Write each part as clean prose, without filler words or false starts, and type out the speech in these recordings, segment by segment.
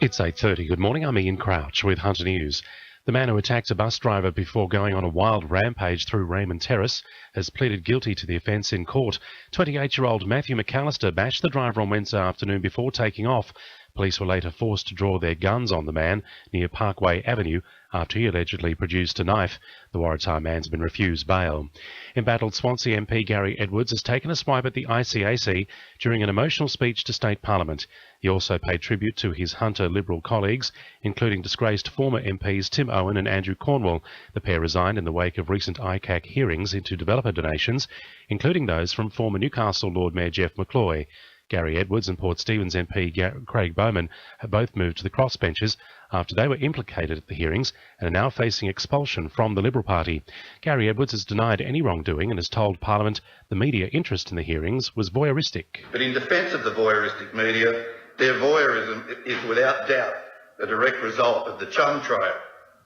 It's 8:30. Good morning, I'm Ian Crouch with Hunter News. The man who attacked a bus driver before going on a wild rampage through Raymond Terrace has pleaded guilty to the offence in court. 28-year-old Matthew McAllister bashed the driver on Wednesday afternoon before taking off. Police were later forced to draw their guns on the man near Parkway Avenue after he allegedly produced a knife. The Waratah man's been refused bail. Embattled Swansea MP Gary Edwards has taken a swipe at the ICAC during an emotional speech to State Parliament. He also paid tribute to his Hunter Liberal colleagues, including disgraced former MPs Tim Owen and Andrew Cornwall. The pair resigned in the wake of recent ICAC hearings into developer donations, including those from former Newcastle Lord Mayor Jeff McCloy. Gary Edwards and Port Stephens MP Craig Bowman have both moved to the crossbenches after they were implicated at the hearings and are now facing expulsion from the Liberal Party. Gary Edwards has denied any wrongdoing and has told Parliament the media interest in the hearings was voyeuristic. But in defence of the voyeuristic media, their voyeurism is without doubt a direct result of the chum trial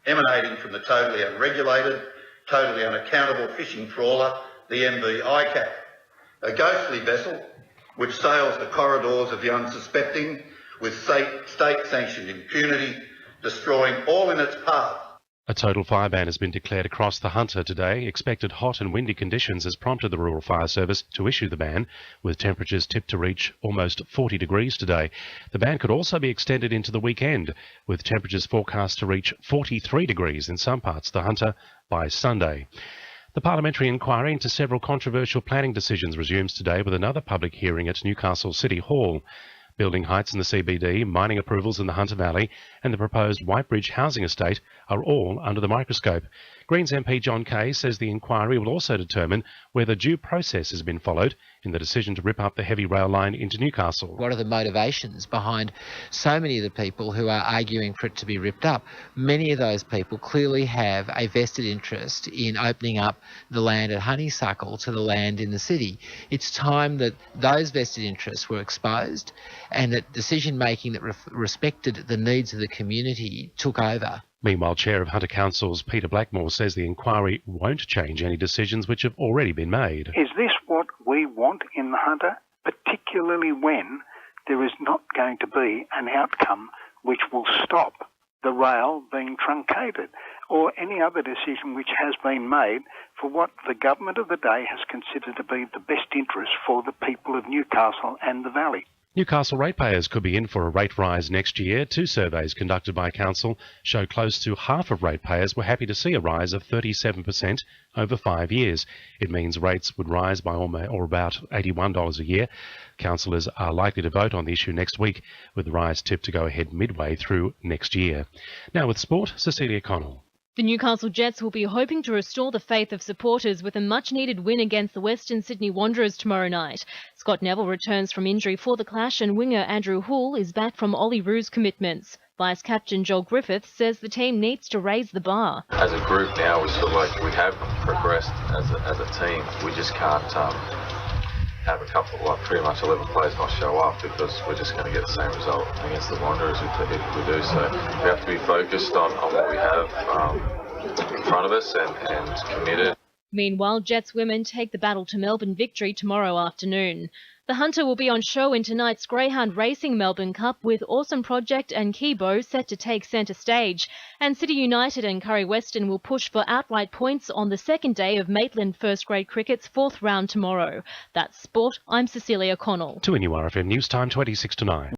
emanating from the totally unregulated, totally unaccountable fishing trawler, the MV ICAC, a ghostly vessel which sails the corridors of the unsuspecting with state-sanctioned impunity, destroying all in its path. A total fire ban has been declared across the Hunter today. Expected hot and windy conditions has prompted the Rural Fire Service to issue the ban, with temperatures tipped to reach almost 40 degrees today. The ban could also be extended into the weekend, with temperatures forecast to reach 43 degrees in some parts of the Hunter by Sunday. The parliamentary inquiry into several controversial planning decisions resumes today with another public hearing at Newcastle City Hall. Building heights in the CBD, mining approvals in the Hunter Valley and the proposed Whitebridge housing estate are all under the microscope. Greens MP John Kay says the inquiry will also determine whether due process has been followed in the decision to rip up the heavy rail line into Newcastle. What are the motivations behind so many of the people who are arguing for it to be ripped up? Many of those people clearly have a vested interest in opening up the land at Honeysuckle to the land in the city. It's time that those vested interests were exposed and that decision-making that respected the needs of the community took over. Meanwhile, Chair of Hunter Council's Peter Blackmore says the inquiry won't change any decisions which have already been made. Is this what we want in the Hunter, particularly when there is not going to be an outcome which will stop the rail being truncated or any other decision which has been made for what the government of the day has considered to be the best interest for the people of Newcastle and the Valley? Newcastle ratepayers could be in for a rate rise next year. Two surveys conducted by Council show close to half of ratepayers were happy to see a rise of 37% over 5 years. It means rates would rise by about $81 a year. Councillors are likely to vote on the issue next week, with the rise tipped to go ahead midway through next year. Now with sport, Cecilia Connell. The Newcastle Jets will be hoping to restore the faith of supporters with a much-needed win against the Western Sydney Wanderers tomorrow night. Scott Neville returns from injury for the clash and winger Andrew Hoole is back from Ollie Roo's commitments. Vice-captain Joel Griffith says the team needs to raise the bar. As a group now, we feel like we have progressed as a team. We just can't have a couple, pretty much 11 players not show up because we're just going to get the same result against the Wanderers if we do. So we have to be focused on what we have in front of us and committed. Meanwhile, Jets women take the battle to Melbourne victory tomorrow afternoon. The Hunter will be on show in tonight's Greyhound Racing Melbourne Cup with Awesome Project and Kibo set to take centre stage. And City United and Curry Western will push for outright points on the second day of Maitland First Grade Cricket's fourth round tomorrow. That's sport. I'm Cecilia Connell. To NURFM News Time 26 to 9.